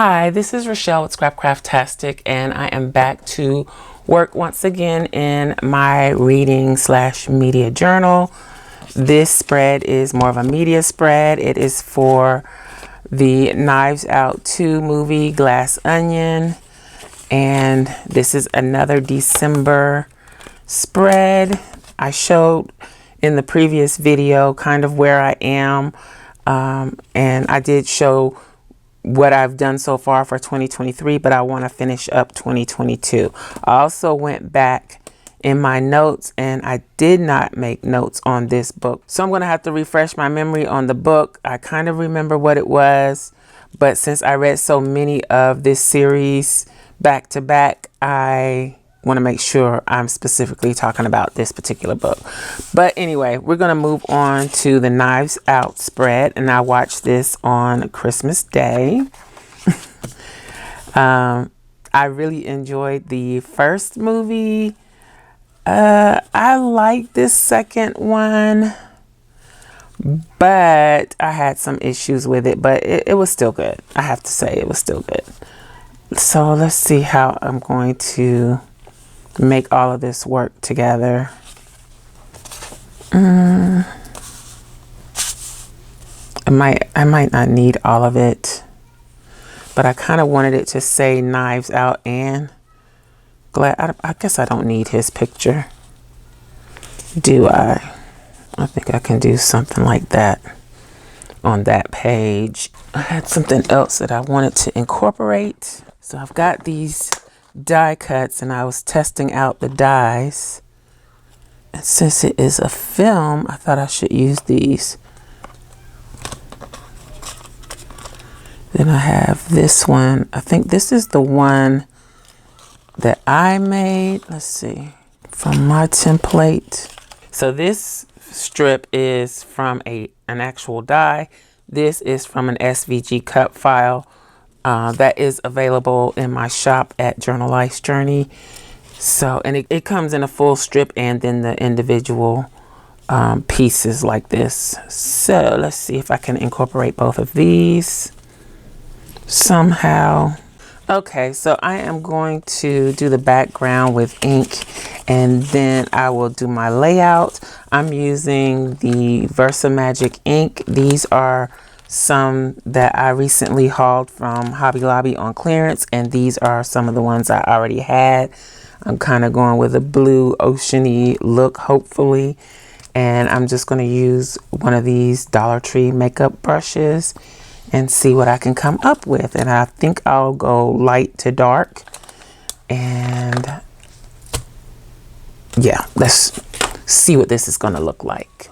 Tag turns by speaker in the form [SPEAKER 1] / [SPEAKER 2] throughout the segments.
[SPEAKER 1] Hi, this is Rachelle with Scrapcraftastic, and I am back to work once again in my reading/media journal. This spread is more of a media spread. It is for the Knives Out 2 movie, Glass Onion, and this is another December spread. I showed in the previous video kind of where I am, and I did show what I've done so far for 2023, but I want to finish up 2022. I also went back in my notes and I did not make notes on this book. So I'm going to have to refresh my memory on the book. I kind of remember what it was, but since I read so many of this series back to back, I want to make sure I'm specifically talking about this particular book. But anyway, we're going to move on to the Knives Out spread, and I watched this on Christmas Day. I really enjoyed the first movie. I liked this second one, but I had some issues with it, but it was still good. I have to say it was still good. So let's see how I'm going to make all of this work together. I might not need all of it, but I kind of wanted it to say Knives Out and I guess I don't need his picture, do I? I think I can do something like that on that page. I had something else that I wanted to incorporate. So I've got these die cuts and I was testing out the dies. And since it is a film, I thought I should use these. Then I have this one. I think this is the one that I made. Let's see. From my template. So this strip is from an actual die. This is from an SVG cut file that is available in my shop at Journal Life's Journey. So, and it comes in a full strip and then the individual pieces like this. So let's see if I can incorporate both of these somehow. Okay, so I am going to do the background with ink and then I will do my layout. I'm using the VersaMagic ink. These are some that I recently hauled from Hobby Lobby on clearance, and these are some of the ones I already had. I'm kind of going with a blue oceany look, hopefully, and I'm just going to use one of these Dollar Tree makeup brushes and see what I can come up with. And I think I'll go light to dark. And yeah, let's see what this is going to look like.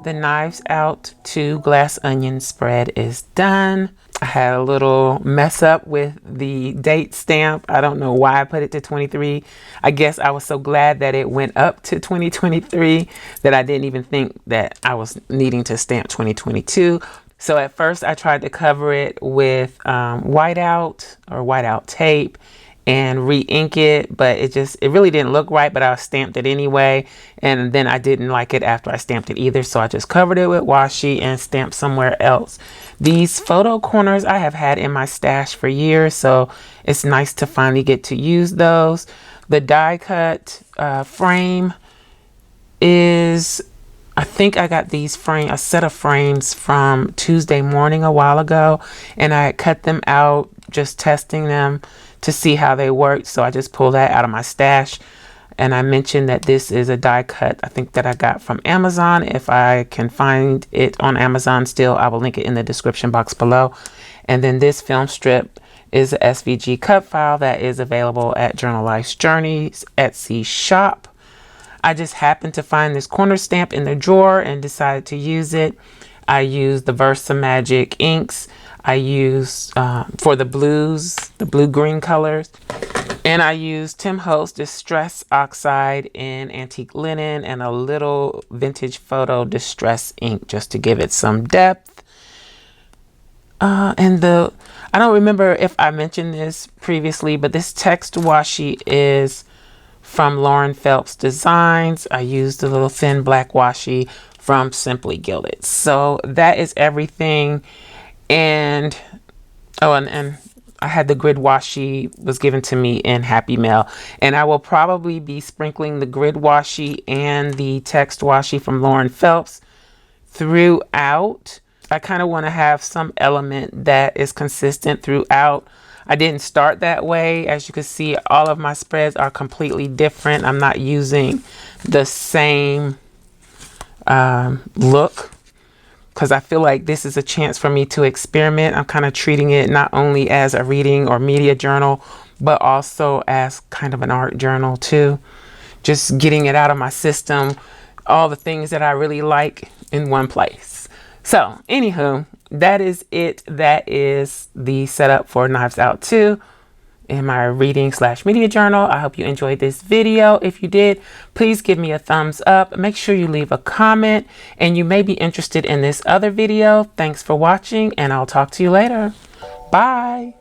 [SPEAKER 1] The Knives Out 2 glass onion spread is done. I had a little mess up with the date stamp. I don't know why I put it to 23. I guess I was so glad that it went up to 2023 that I didn't even think that I was needing to stamp 2022. So at first I tried to cover it with whiteout tape and re-ink it, but it really didn't look right, but I stamped it anyway. And then I didn't like it after I stamped it either. So I just covered it with washi and stamped somewhere else. These photo corners I have had in my stash for years, so it's nice to finally get to use those. The die cut frame is, I think I got a set of frames from Tuesday Morning a while ago, and I cut them out just testing them to see how they worked. So I just pulled that out of my stash. And I mentioned that this is a die cut, I think, that I got from Amazon. If I can find it on Amazon still, I will link it in the description box below. And then this film strip is a SVG cut file that is available at Journal Life's Journeys Etsy shop. I just happened to find this corner stamp in the drawer and decided to use it. I used the Versa Magic inks. I used for the blues, the blue-green colors. And I used Tim Holtz Distress Oxide in Antique Linen and a little Vintage Photo Distress ink just to give it some depth. I don't remember if I mentioned this previously, but this text washi is from Lauren Phelps Designs. I used a little thin black washi from Simply Gilded. So that is everything. And I had the grid washi was given to me in Happy Mail, and I will probably be sprinkling the grid washi and the text washi from Lauren Phelps throughout. I kind of want to have some element that is consistent throughout. I didn't start that way. As you can see, all of my spreads are completely different. I'm not using the same look, because I feel like this is a chance for me to experiment. I'm kind of treating it not only as a reading or media journal, but also as kind of an art journal too. Just getting it out of my system, all the things that I really like in one place. So anywho, that is it. That is the setup for Knives Out 2 in my reading / media journal. I hope you enjoyed this video. If you did, please give me a thumbs up. Make sure you leave a comment, and you may be interested in this other video. Thanks for watching, and I'll talk to you later. Bye.